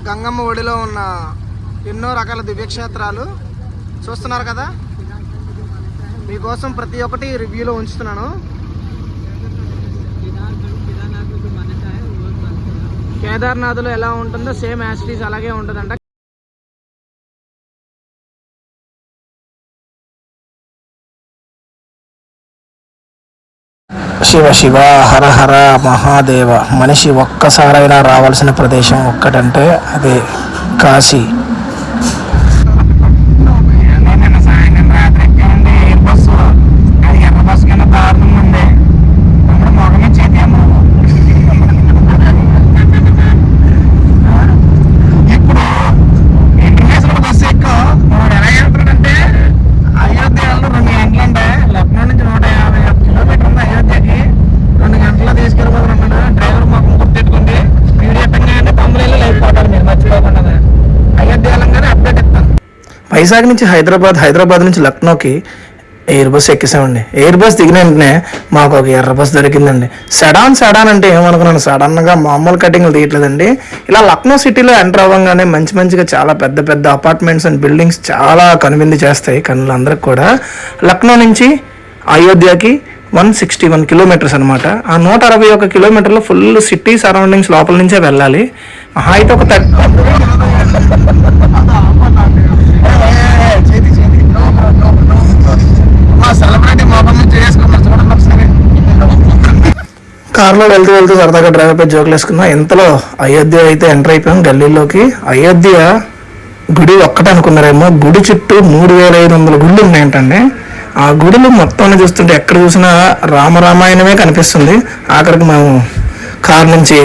గంగమ్మ ఒడిలో ఉన్న ఎన్నో రకాల దివ్యక్షేత్రాలు చూస్తున్నారు కదా. మీకోసం ప్రతి ఒక్కటి రివ్యూలో ఉంచుతున్నాను. కేదార్నాథ్లో ఎలా ఉంటుందో సేమ్ యాసిటీస్ అలాగే ఉంటుందంట. శివ శివ హర హర మహాదేవ. మనిషి ఒక్కసారైనా రావాల్సిన ప్రదేశం ఒక్కటంటే అదే కాశీ. వైజాగ్ నుంచి హైదరాబాద్ నుంచి లక్నోకి ఎయిర్ బస్ ఎక్కేసామండి. ఎయిర్ బస్ దిగిన వెంటనే మాకు ఒక ఎర్ర బస్ దొరికిందండి. సడాన్ అంటే ఏమనుకున్నాను, సడన్గా మామూలు కటింగ్లు తీయట్లేదండి. ఇలా లక్నో సిటీలో ఎంటర్ అవ్వగానే మంచిగా చాలా పెద్ద అపార్ట్మెంట్స్ అండ్ బిల్డింగ్స్ చాలా కనువిందు చేస్తాయి కనులందరికి కూడా. లక్నో నుంచి అయోధ్యకి 161 కిలోమీటర్స్ అనమాట. ఆ 161 కిలోమీటర్లు ఫుల్ సిటీ సరౌండింగ్స్ లోపల నుంచే వెళ్ళాలి. అయితే ఒక కార్లో వెళ్తూ సరదాగా డ్రైవర్ పై జోకులు వేసుకున్నాం. ఇంతలో అయోధ్య అయితే ఎంటర్ అయిపోయాం గల్లీలోకి. అయోధ్య గుడి ఒక్కటే అనుకున్నారేమో, గుడి చుట్టూ 3500 గుళ్ళు ఉన్నాయంటండి. ఆ గుడులు మొత్తం చూస్తుంటే ఎక్కడ చూసినా రామాయణమే కనిపిస్తుంది. ఆఖరికి మేము కార్ నుంచి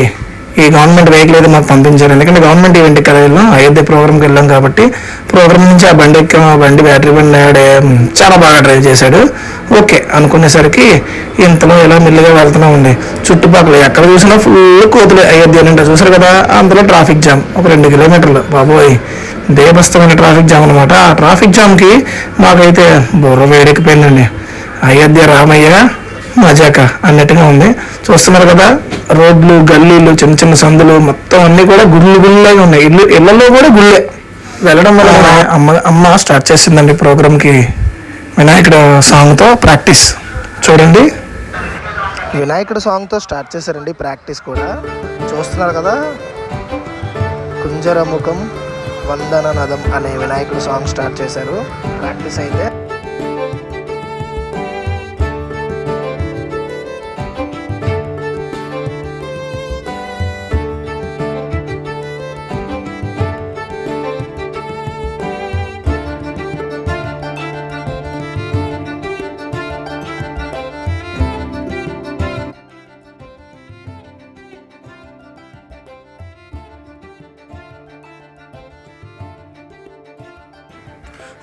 ఈ గవర్నమెంట్ వెహికల్ అయితే మాకు పంపించారు. ఎందుకంటే గవర్నమెంట్ ఈవెంట్కి కదా వెళ్ళాం, అయోధ్య ప్రోగ్రామ్కి వెళ్ళాం కాబట్టి. ప్రోగ్రామ్ నుంచి ఆ బండి ఎక్కాం. ఆ బండి బ్యాటరీ బండి చాలా బాగా డ్రైవ్ చేశాడు. ఓకే అనుకునేసరికి ఇంతలో ఇలా మెల్లిగా వెళ్తున్నామండి. చుట్టుపక్కల ఎక్కడ చూసినా ఫుల్ కోతులు. అయోధ్య నిండా చూసారు కదా. అందులో ట్రాఫిక్ జామ్ ఒక 2 కిలోమీటర్లు. బాబోయ్, బేబస్తమైన ట్రాఫిక్ జామ్ అనమాట. ఆ ట్రాఫిక్ జామ్కి మాకైతే బుర్ర వేడెక్కిపోయిందండి. అయోధ్య రామయ్య మజాక అన్నట్టుగా ఉంది. చూస్తున్నారు కదా, రోడ్లు గల్లీలు చిన్న సందులు మొత్తం అన్నీ కూడా గుళ్ళలాగా ఉన్నాయి. ఇళ్లలో కూడా గుళ్ళే. వెళ్ళడం వల్ల అమ్మ స్టార్ట్ చేసిందండి ప్రోగ్రామ్కి వినాయకుడు సాంగ్తో ప్రాక్టీస్. చూడండి, వినాయకుడు సాంగ్తో స్టార్ట్ చేశారండి ప్రాక్టీస్ కూడా. చూస్తున్నారు కదా, కుంజరముఖం వందన నదం అనే వినాయకుడు సాంగ్ స్టార్ట్ చేశారు ప్రాక్టీస్ అయితే.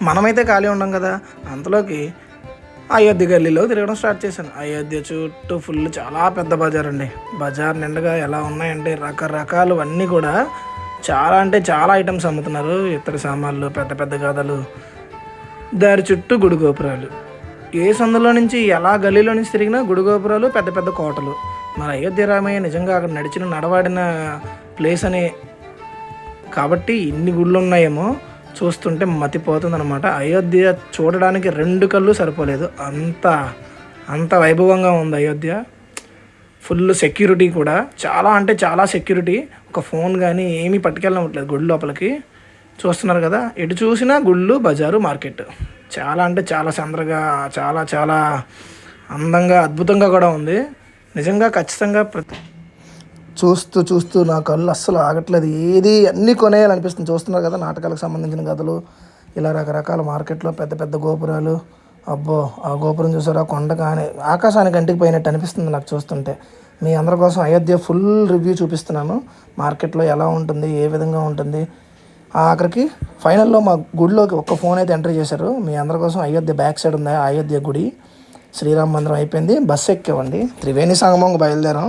మనమైతే ఖాళీ ఉండం కదా, అంతలోకి అయోధ్య గల్లీలో తిరగడం స్టార్ట్ చేశాను. అయోధ్య చుట్టూ ఫుల్ చాలా పెద్ద బజార్ అండి. బజార్ నిండుగా ఎలా ఉన్నాయంటే రకరకాలు అన్నీ కూడా చాలా ఐటమ్స్ అమ్ముతున్నారు. ఇతర సామాన్లు, పెద్ద గదలు, దారి చుట్టూ గుడి గోపురాలు. ఏ సందులో నుంచి ఎలా గల్లీలో నుంచి తిరిగినా గుడి గోపురాలు, పెద్ద కోటలు. మరి అయోధ్య రామయ్య నిజంగా అక్కడ నడవాడిన ప్లేస్ అని కాబట్టి ఇన్ని గుళ్ళు ఉన్నాయేమో చూస్తుంటే మతిపోతుంది అనమాట. అయోధ్య చూడడానికి 2 కళ్ళు సరిపోలేదు, అంత వైభవంగా ఉంది అయోధ్య. ఫుల్ సెక్యూరిటీ కూడా, చాలా సెక్యూరిటీ. ఒక ఫోన్ కానీ ఏమీ పట్టుకెళ్ళట్లేదు గుడి లోపలికి. చూస్తున్నారు కదా, ఎటు చూసినా గుళ్ళు, బజారు, మార్కెట్. చాలా సందరగా, చాలా అందంగా, అద్భుతంగా కూడా ఉంది నిజంగా. ఖచ్చితంగా చూస్తూ నా కళ్ళు అస్సలు ఆగట్లేదు. అన్నీ కొనేయాలనిపిస్తుంది. చూస్తున్నారు కదా, నాటకాలకు సంబంధించిన కథలు, ఇలా రకరకాల మార్కెట్లో పెద్ద గోపురాలు. అబ్బో, ఆ గోపురం చూసారా, కొండ కానీ ఆకాశానికి కంటికి పోయినట్టు అనిపిస్తుంది నాకు చూస్తుంటే. మీ అందరి కోసం అయోధ్య ఫుల్ రివ్యూ చూపిస్తున్నాను. మార్కెట్లో ఎలా ఉంటుంది, ఏ విధంగా ఉంటుంది. ఆఖరికి ఫైనల్లో మా గుడిలోకి ఒక్క ఫోన్ అయితే ఎంట్రీ చేశారు. మీ అందరి కోసం అయోధ్య బ్యాక్ సైడ్ ఉంది అయోధ్య గుడి. శ్రీరామ మందిరం అయిపోయింది, బస్సు ఎక్కామండి. త్రివేణి సంగమంకి బయలుదేరాం.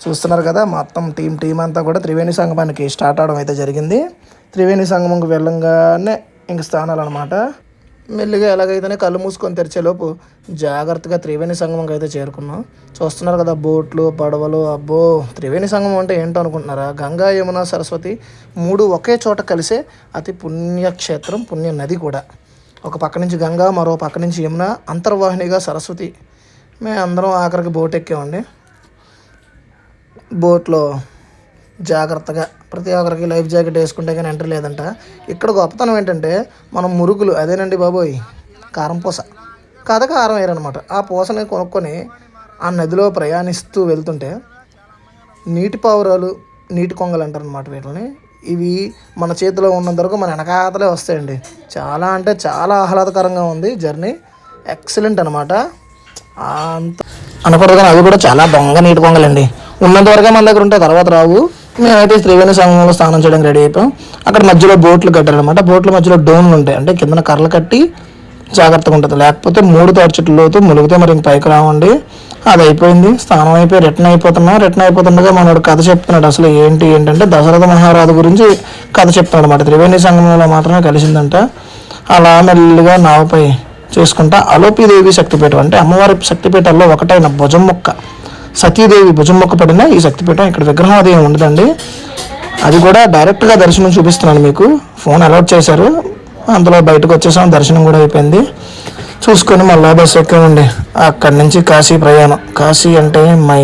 చూస్తున్నారు కదా, మొత్తం టీం అంతా కూడా త్రివేణి సంగమానికి స్టార్ట్ అవడం అయితే జరిగింది. త్రివేణి సంగమంకి వెళ్ళంగానే ఇంక స్థానాలు అనమాట. మెల్లిగా ఎలాగైతేనే కళ్ళు మూసుకొని తెరిచేలోపు జాగ్రత్తగా త్రివేణి సంగమంకి అయితే చేరుకున్నాం. చూస్తున్నారు కదా బోట్లు, పడవలు. అబ్బో, త్రివేణి సంగమం అంటే ఏంటో అనుకుంటున్నారా? గంగా, యమున, సరస్వతి 3 ఒకే చోట కలిసే అతి పుణ్యక్షేత్రం, పుణ్య నది కూడా. ఒక పక్క నుంచి గంగా, మరో పక్క నుంచి యమున, అంతర్వాహినిగా సరస్వతి. మేము అందరం ఆఖరికి బోట్ ఎక్కామండి. బోట్లో జాగ్రత్తగా ప్రతి ఒక్కరికి లైఫ్ జాకెట్ వేసుకుంటే కానీ ఎంట్రీ లేదంట. ఇక్కడ గొప్పతనం ఏంటంటే మనం మురుగులు, అదేనండి బాబోయ్, కారం పూస, కథ కారం వేరనమాట. ఆ పూసని కొనుక్కొని ఆ నదిలో ప్రయాణిస్తూ వెళ్తుంటే నీటి పావురాలు, నీటి కొంగలు అంటారు అనమాట వీటిని. ఇవి మన చేతిలో ఉన్నంత వరకు మన వెనకాతలే వస్తాయండి. చాలా అంటే చాలా ఆహ్లాదకరంగా ఉంది జర్నీ. ఎక్సలెంట్ అనమాట. అంత అనకూడదు కానీ అవి కూడా చాలా దొంగ నీటి కొంగలండి. ఉన్నంత వరకే మన దగ్గర ఉంటే తర్వాత రావు. మేమైతే త్రివేణి సంగమంలో స్నానం చేయడానికి రెడీ అయిపోయాం. అక్కడ మధ్యలో బోట్లు కట్టారనమాట. బోట్ల మధ్యలో డోన్లు ఉంటాయి, అంటే కింద కర్రలు కట్టి జాగ్రత్తగా ఉంటుంది. లేకపోతే 3 తాటి చెట్లు లోతు మునిగితే మరి ఇంక పైకి రావండి. అది అయిపోయింది, స్నానం అయిపోయి రిటర్న్ అయిపోతుండగా మనోడు కథ చెప్తున్నాడు. అసలు ఏంటంటే దశరథ మహారాజు గురించి కథ చెప్తున్నాడు అనమాట. త్రివేణి సంగమంలో మాత్రమే కలిసిందంట. అలా మెల్లిగా నావపై చేసుకుంటా అలోపిదేవి శక్తిపీఠం, అంటే అమ్మవారి శక్తిపీఠాల్లో ఒకటైన భుజం మొక్క, సతీదేవి భుజం మొక్క పడిన ఈ శక్తిపీఠం. ఇక్కడ విగ్రహం అది ఏమి ఉండదండి. అది కూడా డైరెక్ట్గా దర్శనం చూపిస్తున్నాను మీకు. ఫోన్ అలౌట్ చేశారు, అందులో బయటకు వచ్చేసాం. దర్శనం కూడా అయిపోయింది. చూసుకొని మళ్ళీ బస్సు ఎక్కామండి. అక్కడి నుంచి కాశీ ప్రయాణం. కాశీ అంటే my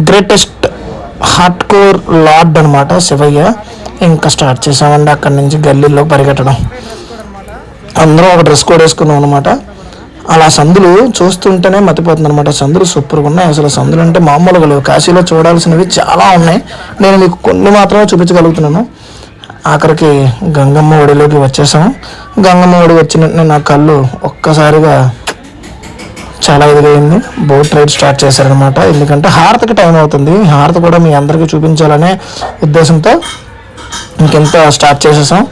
greatest heart core lord అనమాట శివయ్య. ఇంకా స్టార్ట్ చేసామండి అక్కడి నుంచి గల్లీలో పరిగెట్టడం. అందరం ఒక డ్రెస్ కోడ్ వేసుకున్నాం అనమాట. అలా సందులు చూస్తుంటేనే మతిపోతుంది అనమాట. సందులు సూపర్గా ఉన్నాయి. అసలు సందులు అంటే మామూలుగా లేవు. కాశీలో చూడాల్సినవి చాలా ఉన్నాయి. నేను మీకు కొన్ని మాత్రమే చూపించగలుగుతున్నాను. ఆఖరికి గంగమ్మ ఒడిలోకి వచ్చేసాం. గంగమ్మ ఒడి వచ్చిన నా కళ్ళు ఒక్కసారిగా చాలా ఇదిగైంది. బోట్ రైడ్ స్టార్ట్ చేశారనమాట. ఎందుకంటే హారతికి టైం అవుతుంది. హారతి కూడా మీ అందరికీ చూపించాలనే ఉద్దేశంతో ఇంకెంత స్టార్ట్ చేసేసాం.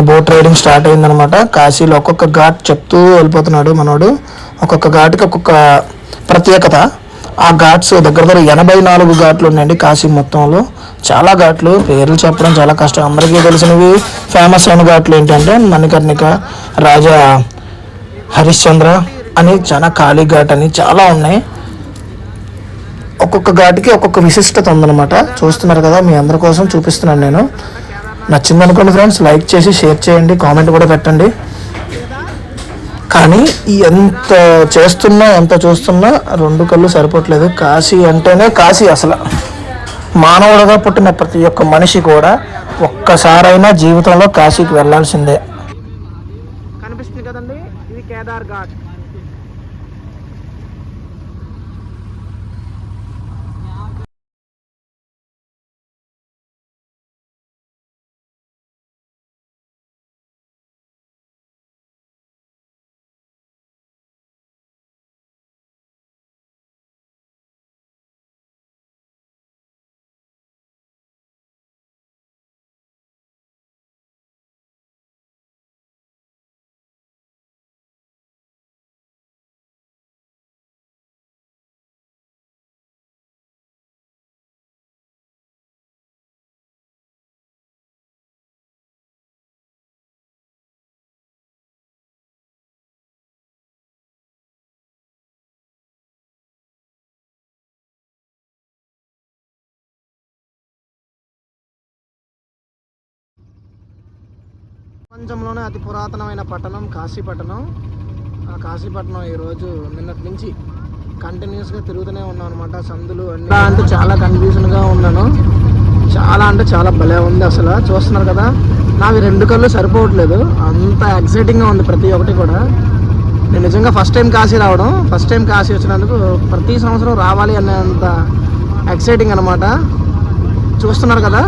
బోట్ రైడింగ్ స్టార్ట్ అయిందనమాట. కాశీలో ఒక్కొక్క ఘాట్ చెప్తూ వెళ్ళిపోతున్నాడు మనోడు. ఒక్కొక్క ఘాట్కి ఒక్కొక్క ప్రత్యేకత. ఆ ఘాట్స్ దగ్గర 84 ఘాట్లు ఉన్నాయండి కాశీ మొత్తంలో. చాలా ఘాట్లు, పేర్లు చెప్పడం చాలా కష్టం. అందరికీ తెలిసినవి ఫేమస్ అయిన ఘాట్లు ఏంటంటే మణికర్ణిక, రాజా హరిశ్చంద్ర అని, చాలా కాళీ ఘాట్ అని చాలా ఉన్నాయి. ఒక్కొక్క ఘాట్కి ఒక్కొక్క విశిష్టత ఉందన్నమాట. చూస్తున్నారు కదా, మీ అందరి కోసం చూపిస్తున్నాను నేను. నచ్చింది అనుకోండి ఫ్రెండ్స్, లైక్ చేసి షేర్ చేయండి, కామెంట్ కూడా పెట్టండి. కానీ ఎంత చేస్తున్నా ఎంత చూస్తున్నా 2 కళ్ళు సరిపోవట్లేదు. కాశీ అంటేనే కాశీ. అసలు మానవుడిగా పుట్టిన ప్రతి ఒక్క మనిషి కూడా ఒక్కసారైనా జీవితంలో కాశీకి వెళ్ళాల్సిందే. కనిపిస్తుంది కదండి, ఇది కేదార్ ఘాట్. ప్రపంచంలోనే అతి పురాతనమైన పట్టణం కాశీపట్టణం. ఆ కాశీపట్నం ఈరోజు నిన్నటి నుంచి కంటిన్యూస్గా తిరుగుతూనే ఉన్నాం అనమాట. సందులు అన్నీ అంటే చాలా కన్ఫ్యూజన్గా ఉన్నాను. చాలా అంటే చాలా భలే ఉంది. అసలు చూస్తున్నారు కదా, నావి 2 కళ్ళు సరిపోవట్లేదు. అంత ఎక్సైటింగ్గా ఉంది ప్రతి ఒక్కటి కూడా. నేను నిజంగా ఫస్ట్ టైం కాశీ రావడం, ఫస్ట్ టైం కాశీ వచ్చినందుకు ప్రతి సంవత్సరం రావాలి అనేంత ఎక్సైటింగ్ అనమాట. చూస్తున్నారు కదా.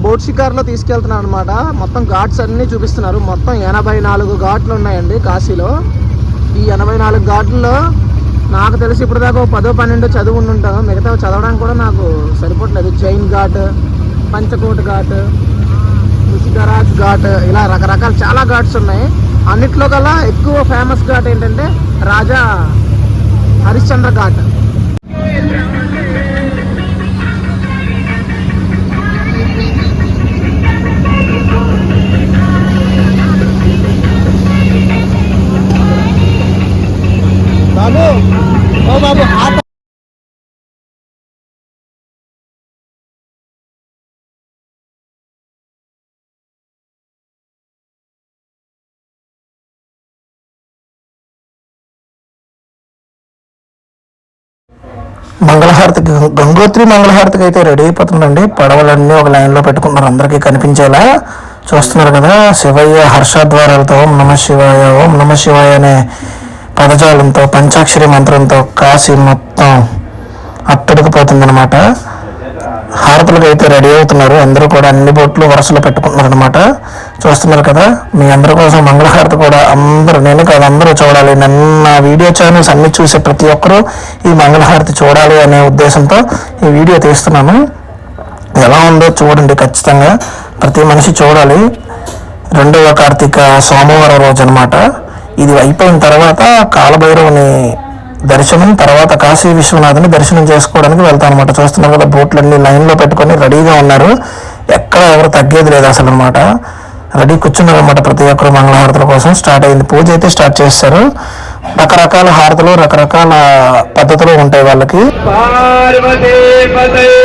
బోట్ షికార్లో తీసుకెళ్తున్నాను అనమాట. మొత్తం ఘాట్స్ అన్నీ చూపిస్తున్నారు. మొత్తం 84 ఘాట్లు ఉన్నాయండి కాశీలో. ఈ 84 ఘాట్లలో నాకు తెలిసి ఇప్పుడు దాకా 10-12 చదువు ఉంటాను, మిగతా చదవడానికి కూడా నాకు సరిపోవట్లేదు. జైన్ ఘాట్, పంచకోట్ ఘాట్, ముషిగరాజ్ ఘాట్, ఇలా రకరకాల చాలా ఘాట్స్ ఉన్నాయి. అన్నిట్లో కల్లా ఎక్కువ ఫేమస్ ఘాట్ ఏంటంటే రాజా హరిశ్చంద్ర ఘాట్. బాబు ఓ బాబు మంగళహారతికి గంగోత్రి మంగళహారతికి అయితే రెడీ అయిపోతుందండి. పడవలన్నీ ఒక లైన్లో పెట్టుకున్నారు, అందరికీ కనిపించేలా. చూస్తున్నారు కదా, శివయ్య హర్షద్వారాలతో ఓం నమ శివాయ ఓం నమ శివాయ అనే పదజాలంతో పంచాక్షరి మంత్రంతో కాశీ మొత్తం అట్టుడికిపోతుంది అనమాట. హారతులకు అయితే రెడీ అవుతున్నారు, అందరూ కూడా అన్ని బోట్లు వరుసలో పెట్టుకుంటున్నారు అనమాట. చూస్తున్నారు కదా, మీ అందరి కోసం మంగళహారతి కూడా అందరూ, నేను కాదు అందరూ చూడాలి. నిన్న వీడియో ఛానల్స్ అన్ని చూసే ప్రతి ఒక్కరూ ఈ మంగళహారతి చూడాలి అనే ఉద్దేశంతో ఈ వీడియో తీస్తున్నాను. ఎలా ఉందో చూడండి, ఖచ్చితంగా ప్రతి మనిషి చూడాలి. 2వ కార్తీక సోమవారం రోజు అనమాట. ఇది అయిపోయిన తర్వాత కాలభైరవుని దర్శనం, తర్వాత కాశీ విశ్వనాథుని దర్శనం చేసుకోవడానికి వెళ్తాం అనమాట. చూస్తున్నారు కదా, బోట్లన్నీ లైన్లో పెట్టుకొని రెడీగా ఉన్నారు, ఎక్కడ ఎవరు తగ్గేది లేదు అసలు అనమాట. రెడీ కూర్చున్నారు అనమాట ప్రతి ఒక్కరు మంగళహారతుల కోసం. స్టార్ట్ అయింది, పూజ అయితే స్టార్ట్ చేస్తారు. రకరకాల హారతులు, రకరకాల పద్ధతులు ఉంటాయి వాళ్ళకి. పార్వతీ పతయే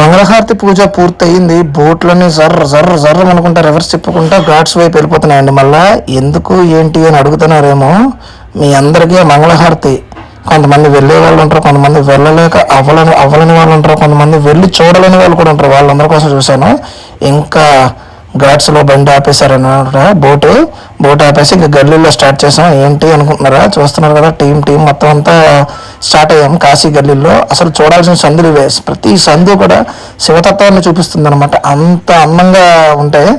మంగళహారతి పూజ పూర్తయింది. బోట్లన్నీ జర్ర జర్ర జర్ర అనుకుంటా రివర్స్ తిప్పుకుంటా ఘాట్స్ వైపు వెళ్ళిపోతున్నాయండి. మళ్ళా ఎందుకు ఏంటి అని అడుగుతున్నారేమో. మీ అందరికీ మంగళహారతి కొంతమంది వెళ్ళే వాళ్ళు ఉంటారు, కొంతమంది వెళ్ళలేక అవ్వలని వాళ్ళు ఉంటారు, కొంతమంది వెళ్ళి చూడలేని వాళ్ళు కూడా ఉంటారు. వాళ్ళందరి కోసం చూశాను. ఇంకా ఘాట్స్లో బండి ఆపేశారన్నమాట, బోట్ ఆపేసి ఇంకా గల్లీలో స్టార్ట్ చేసాం. ఏంటి అనుకుంటున్నారా, చూస్తున్నారు కదా, టీం మొత్తం అంతా స్టార్ట్ అయ్యాం కాశీ గల్లీలో. అసలు చూడాల్సిన సందులు ఇవే, ప్రతి సందు కూడా శివతత్వాన్ని చూపిస్తుంది అనమాట. అంత అందంగా ఉంటాయి,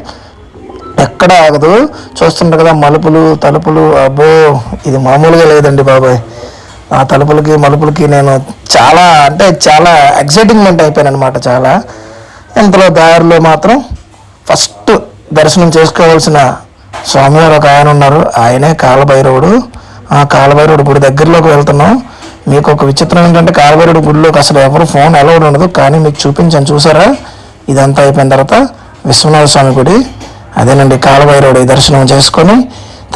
ఎక్కడ ఆగదు. చూస్తుంటారు కదా, మలుపులు తలుపులు, అబ్బో ఇది మామూలుగా లేదండి బాబాయ్. ఆ తలుపులకి మలుపులకి నేను చాలా ఎక్సైటింగ్మెంట్ అయిపోయాను అనమాట చాలా. ఇంతలో దారిలో మాత్రం ఫస్ట్ దర్శనం చేసుకోవాల్సిన స్వామివారు ఒక ఆయన ఉన్నారు, ఆయనే కాలభైరవుడు. ఆ కాలభైరవుడు గుడి దగ్గరలోకి వెళ్తున్నాం. మీకు ఒక విచిత్రం ఏంటంటే, కాలభైరవుడు గుడిలోకి అసలు ఎవరు ఫోన్ అలౌడ్ ఉండదు, కానీ మీకు చూపించాను చూసారా. ఇదంతా అయిపోయిన తర్వాత విశ్వనాథ స్వామి గుడి. అదేనండి కాలభైరవుడి దర్శనం చేసుకొని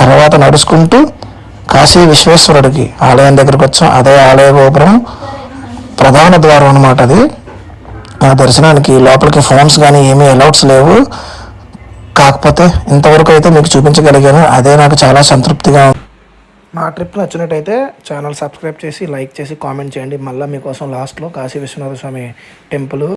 తర్వాత నడుచుకుంటూ కాశీ విశ్వేశ్వరుడికి ఆలయం దగ్గరికి వచ్చాం. అదే ఆలయ గోపురం ప్రధాన ద్వారం అన్నమాట అది. ఆ దర్శనానికి లోపలికి ఫోన్స్ కానీ ఏమీ అలౌట్స్ లేవు. కాకపోతే ఇంతవరకు అయితే మీకు చూపించగలిగాను, అదే నాకు చాలా సంతృప్తిగా ఉంది. మా ట్రిప్ నచ్చినట్టయితే ఛానల్ సబ్స్క్రైబ్ చేసి లైక్ చేసి కామెంట్ చేయండి. మళ్ళీ మీకోసం లాస్ట్లో కాశీ విశ్వనాథ స్వామి టెంపుల్